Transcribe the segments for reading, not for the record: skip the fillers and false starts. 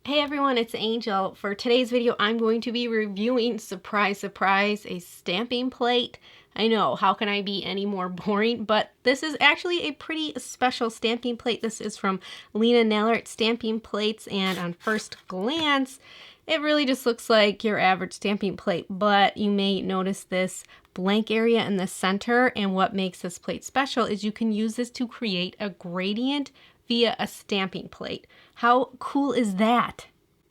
Hey everyone, it's Angel. For today's video, I'm going to be reviewing, surprise, surprise, a stamping plate. I know, how can I be any more boring? But this is actually a pretty special stamping plate. This is from Lena Nail Art Stamping Plates, and on first glance, it really just looks like your average stamping plate, but you may notice this blank area in the center, and what makes this plate special is you can use this to create a gradient via a stamping plate. How cool is that?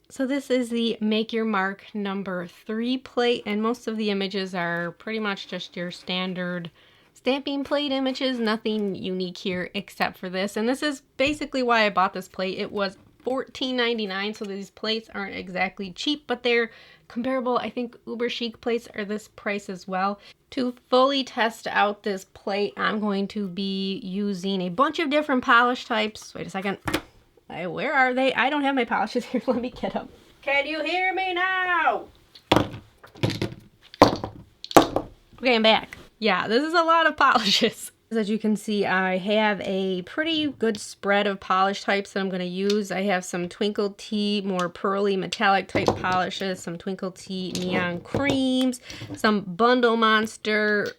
So this is the Make Your Mark number 3 plate, and most of the images are pretty much just your standard stamping plate images, nothing unique here except for this. And this is basically why I bought this plate. It was $14.99, so these plates aren't exactly cheap, but they're comparable. I think Uber Chic plates are this price as well. To fully test out this plate, I'm going to be using a bunch of different polish types. Wait a second. Where are they? I don't have my polishes here. Let me get them. Can you hear me now? Okay, I'm back. Yeah, this is a lot of polishes. As you can see, I have a pretty good spread of polish types that I'm going to use. I have some Twinkle Tea, more pearly metallic type polishes, some Twinkle Tea neon creams, some Bundle Monster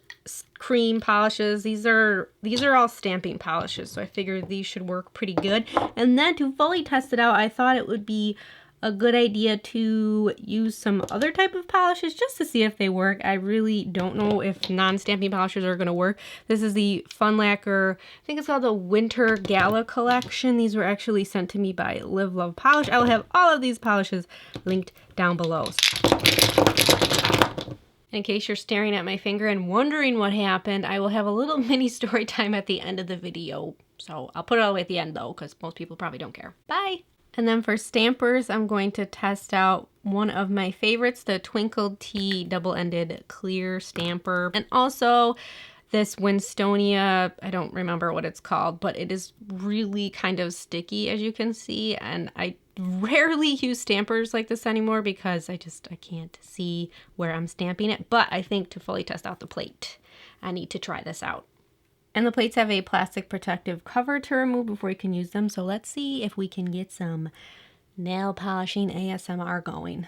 cream polishes. These are all stamping polishes, so I figured these should work pretty good. And then to fully test it out, I thought it would be a good idea to use some other type of polishes just to see if they work. I really don't know if non-stamping polishes are going to work. This is the Fun Lacquer, I think it's called the Winter Gala collection. These were actually sent to me by Live Love Polish. I will have all of these polishes linked down below. In case you're staring at my finger and wondering what happened, I will have a little mini story time at the end of the video. So I'll put it all the way at the end though, because most people probably don't care. Bye! And then for stampers, I'm going to test out one of my favorites, the Twinkle Tea double-ended clear stamper. And also this Winstonia, I don't remember what it's called, but it is really kind of sticky, as you can see. And I rarely use stampers like this anymore because I can't see where I'm stamping it. But I think to fully test out the plate, I need to try this out. And the plates have a plastic protective cover to remove before you can use them. So let's see if we can get some nail polishing ASMR going.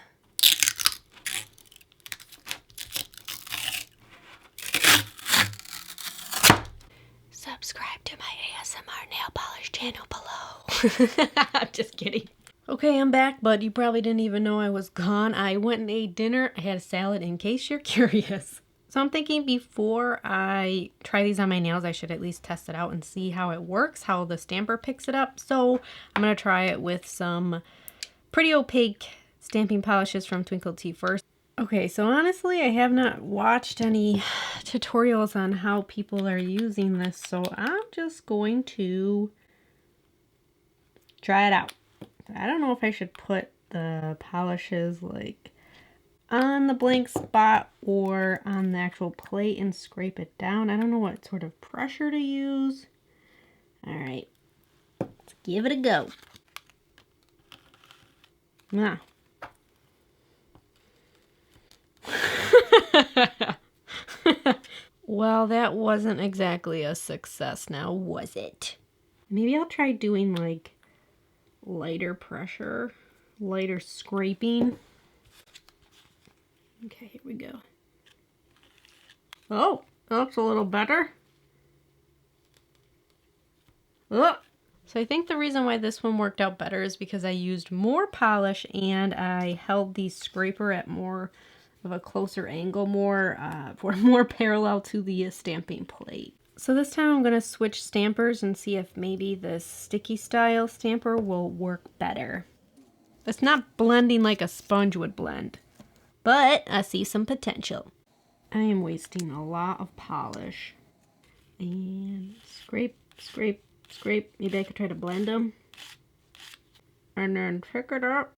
Subscribe to my ASMR nail polish channel below. I'm just kidding. Okay, I'm back, but you probably didn't even know I was gone. I went and ate dinner. I had a salad, in case you're curious. So I'm thinking before I try these on my nails, I should at least test it out and see how it works, how the stamper picks it up. So I'm going to try it with some pretty opaque stamping polishes from Twinkle Tea first. Okay, so honestly, I have not watched any tutorials on how people are using this, so I'm just going to try it out. I don't know if I should put the polishes like on the blank spot or on the actual plate and scrape it down. I don't know what sort of pressure to use. All right, let's give it a go. Ah. Well, that wasn't exactly a success now, was it? Maybe I'll try doing like lighter pressure, lighter scraping. Okay, here we go. Oh, that looks a little better. Oh. So I think the reason why this one worked out better is because I used more polish and I held the scraper at more of a closer angle, more parallel to the stamping plate. So this time I'm going to switch stampers and see if maybe this sticky style stamper will work better. It's not blending like a sponge would blend, but I see some potential. I am wasting a lot of polish. And scrape, scrape, scrape. Maybe I could try to blend them. And then pick it up.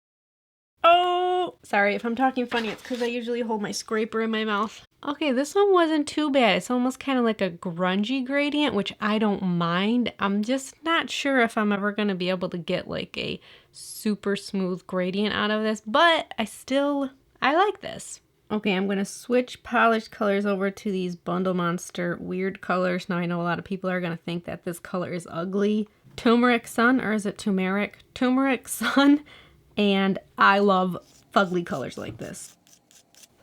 Oh! Sorry, if I'm talking funny, it's because I usually hold my scraper in my mouth. Okay, this one wasn't too bad. It's almost kind of like a grungy gradient, which I don't mind. I'm just not sure if I'm ever going to be able to get like a super smooth gradient out of this, but I like this. Okay, I'm going to switch polish colors over to these Bundle Monster weird colors. Now I know a lot of people are going to think that this color is ugly. Turmeric Sun, or is it turmeric? Turmeric Sun And I love fugly colors like this.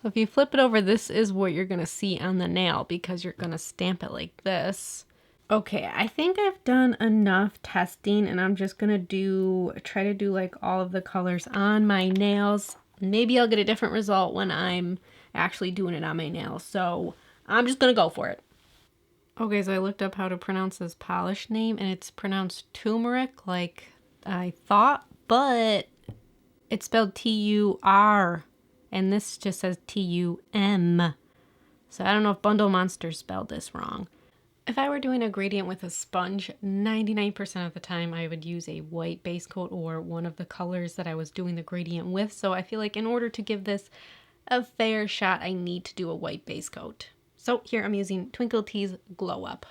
So if you flip it over, this is what you're going to see on the nail because you're going to stamp it like this. Okay, I think I've done enough testing and I'm just going to try to do like all of the colors on my nails. Maybe I'll get a different result when I'm actually doing it on my nails. So I'm just going to go for it. Okay, so I looked up how to pronounce this polish name and it's pronounced turmeric like I thought, but it's spelled T-U-R and this just says T-U-M. So I don't know if Bundle Monster spelled this wrong. If I were doing a gradient with a sponge, 99% of the time I would use a white base coat or one of the colors that I was doing the gradient with. So I feel like in order to give this a fair shot, I need to do a white base coat. So here I'm using Twinkle Tea's Glow Up.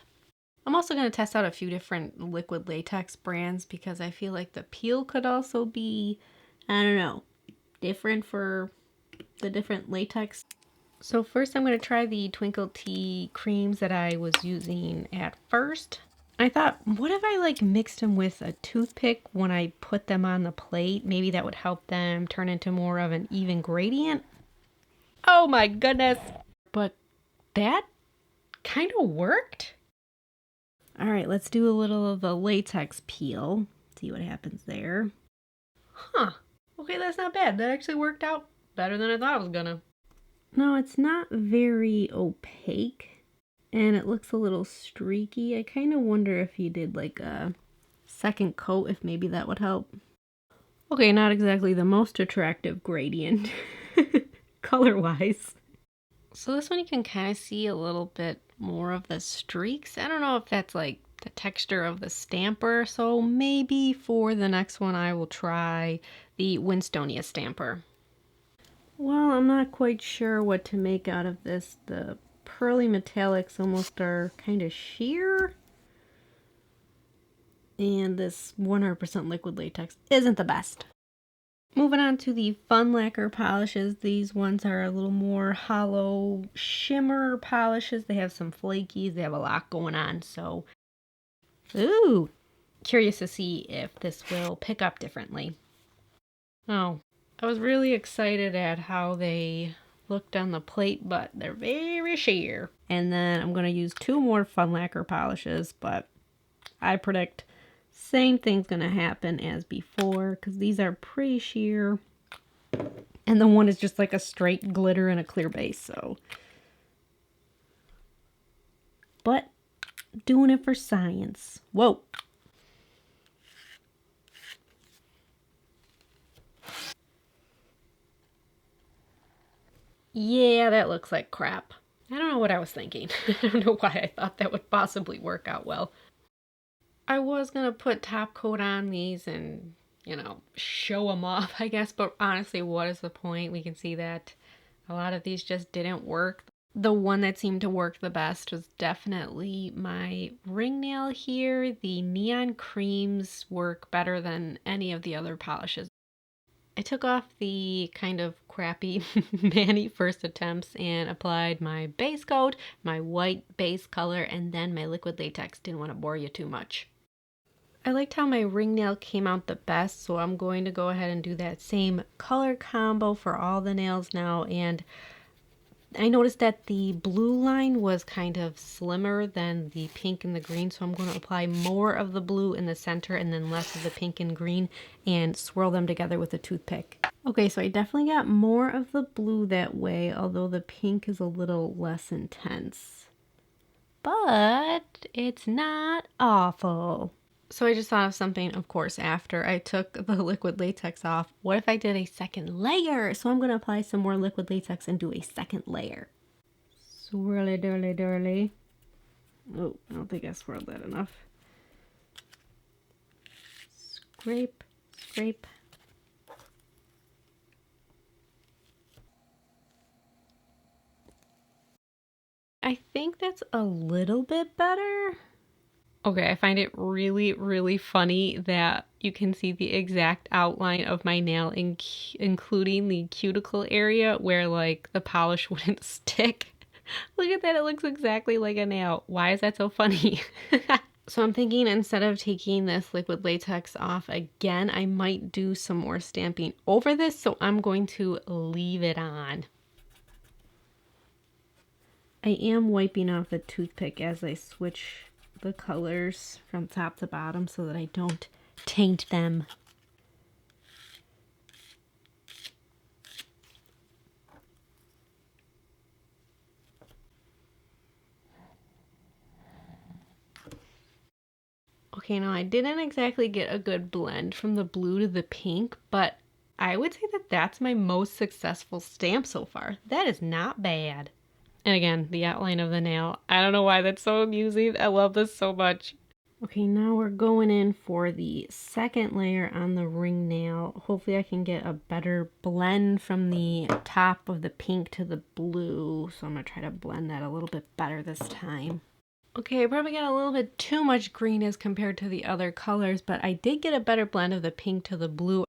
I'm also going to test out a few different liquid latex brands because I feel like the peel could also be, I don't know, different for the different latex. So first I'm going to try the Twinkle Tea Creams that I was using at first. I thought, what if I like mixed them with a toothpick when I put them on the plate? Maybe that would help them turn into more of an even gradient. Oh my goodness. But that kind of worked. All right, let's do a little of the latex peel. See what happens there. Huh. Okay, that's not bad. That actually worked out better than I thought it was gonna. No, it's not very opaque and it looks a little streaky. I kind of wonder if you did like a second coat, if maybe that would help. Okay, not exactly the most attractive gradient color-wise. So this one you can kind of see a little bit more of the streaks. I don't know if that's like the texture of the stamper, so maybe for the next one I will try the Winstonia stamper. Well, I'm not quite sure what to make out of this. The pearly metallics almost are kind of sheer. And this 100% liquid latex isn't the best. Moving on to the Fun Lacquer Polishes. These ones are a little more hollow shimmer polishes. They have some flakies. They have a lot going on. So, ooh, curious to see if this will pick up differently. Oh. I was really excited at how they looked on the plate, but they're very sheer. And then I'm going to use 2 more Fun Lacquer polishes, but I predict same thing's going to happen as before because these are pretty sheer. And the one is just like a straight glitter and a clear base, so. But doing it for science. Whoa. Yeah, that looks like crap. I don't know what I was thinking. I don't know why I thought that would possibly work out well. I was going to put top coat on these and, you know, show them off, I guess. But honestly, what is the point? We can see that a lot of these just didn't work. The one that seemed to work the best was definitely my ring nail here. The neon creams work better than any of the other polishes. I took off the kind of crappy Manny first attempts and applied my base coat, my white base color, and then my liquid latex. Didn't want to bore you too much. I liked how my ring nail came out the best, so I'm going to go ahead and do that same color combo for all the nails now. And I noticed that the blue line was kind of slimmer than the pink and the green, so I'm going to apply more of the blue in the center and then less of the pink and green and swirl them together with a toothpick. Okay, so I definitely got more of the blue that way, although the pink is a little less intense. But it's not awful. So I just thought of something, of course, after I took the liquid latex off. What if I did a second layer? So I'm going to apply some more liquid latex and do a second layer. Swirly dirly dirly. Oh, I don't think I swirled that enough. Scrape, scrape. I think that's a little bit better. Okay, I find it really, really funny that you can see the exact outline of my nail, including the cuticle area where like the polish wouldn't stick. Look at that, it looks exactly like a nail. Why is that so funny? So I'm thinking instead of taking this liquid latex off again, I might do some more stamping over this. So I'm going to leave it on. I am wiping off the toothpick as I switch the colors from top to bottom so that I don't taint them. Okay, now I didn't exactly get a good blend from the blue to the pink, but I would say that that's my most successful stamp so far. That is not bad. And again, the outline of the nail. I don't know why that's so amusing. I love this so much. Okay, now we're going in for the second layer on the ring nail. Hopefully I can get a better blend from the top of the pink to the blue. So I'm going to try to blend that a little bit better this time. Okay, I probably got a little bit too much green as compared to the other colors, but I did get a better blend of the pink to the blue.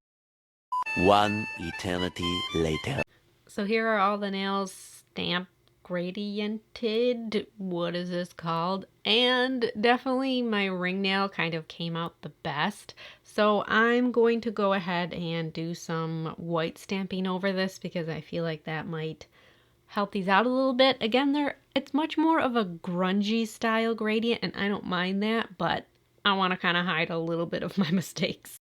One eternity later. So here are all the nails stamped, gradiented, what is this called? And definitely my ring nail kind of came out the best. So I'm going to go ahead and do some white stamping over this because I feel like that might help these out a little bit. Again, it's much more of a grungy style gradient and I don't mind that, but I want to kind of hide a little bit of my mistakes.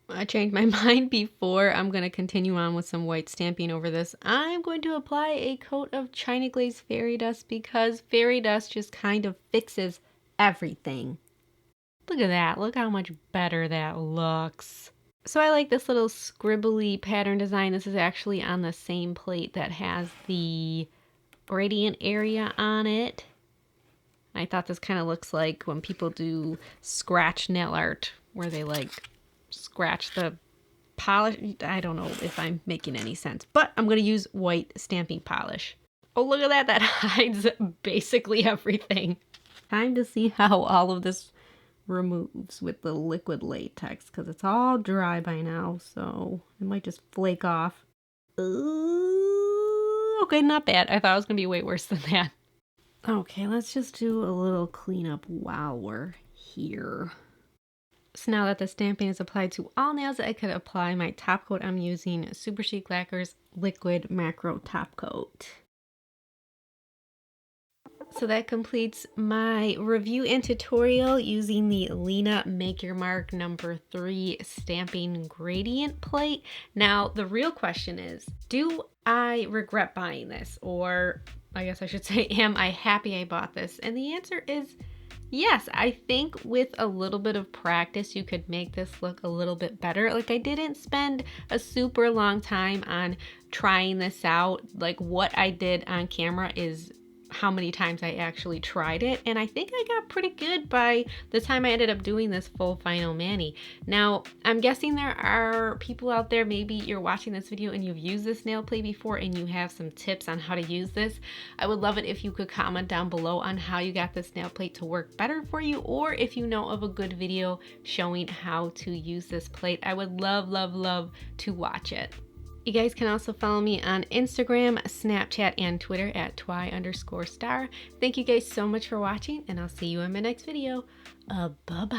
I changed my mind before. I'm going to continue on with some white stamping over this. I'm going to apply a coat of China Glaze Fairy Dust because Fairy Dust just kind of fixes everything. Look at that. Look how much better that looks. So I like this little scribbly pattern design. This is actually on the same plate that has the gradient area on it. I thought this kind of looks like when people do scratch nail art where they like scratch the polish. I don't know if I'm making any sense, but I'm going to use white stamping polish. Oh, look at that. That hides basically everything. Time to see how all of this removes with the liquid latex because it's all dry by now, so it might just flake off. Okay, not bad. I thought it was gonna be way worse than that. Okay, let's just do a little cleanup while we're here. So now that the stamping is applied to all nails, I could apply my top coat. I'm using Super Chic Lacquer's Liquid Macro Top Coat. So that completes my review and tutorial using the Lena Make Your Mark number 3 stamping gradient plate. Now, the real question is, do I regret buying this? Or I guess I should say, am I happy I bought this? And the answer is yes. I think with a little bit of practice, you could make this look a little bit better. Like, I didn't spend a super long time on trying this out. Like, what I did on camera is how many times I actually tried it, and I think I got pretty good by the time I ended up doing this full final mani. Now, I'm guessing there are people out there, maybe you're watching this video and you've used this nail plate before and you have some tips on how to use this. I would love it if you could comment down below on how you got this nail plate to work better for you, or if you know of a good video showing how to use this plate. I would love, love, love to watch it. You guys can also follow me on Instagram, Snapchat, and Twitter at twy_star. Thank you guys so much for watching, and I'll see you in my next video. Bye-bye.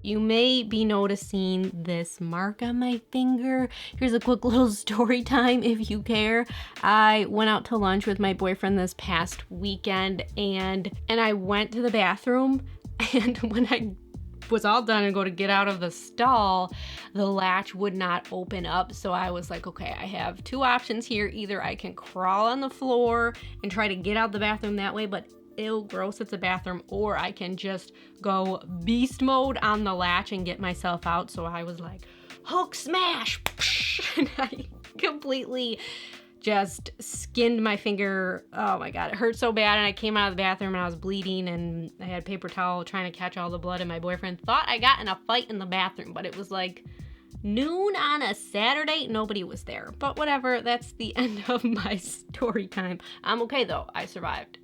You may be noticing this mark on my finger. Here's a quick little story time if you care. I went out to lunch with my boyfriend this past weekend, and I went to the bathroom, and when I was all done and go to get out of the stall, the latch would not open up. So I was like, okay, I have two options here. Either I can crawl on the floor and try to get out the bathroom that way, but ew, gross, it's a bathroom, or I can just go beast mode on the latch and get myself out. So I was like, hook smash, and I completely just skinned my finger. Oh my God, it hurt so bad. And I came out of the bathroom and I was bleeding and I had paper towel trying to catch all the blood, and my boyfriend thought I got in a fight in the bathroom, but it was like noon on a Saturday. Nobody was there, but whatever. That's the end of my story time. I'm okay though. I survived.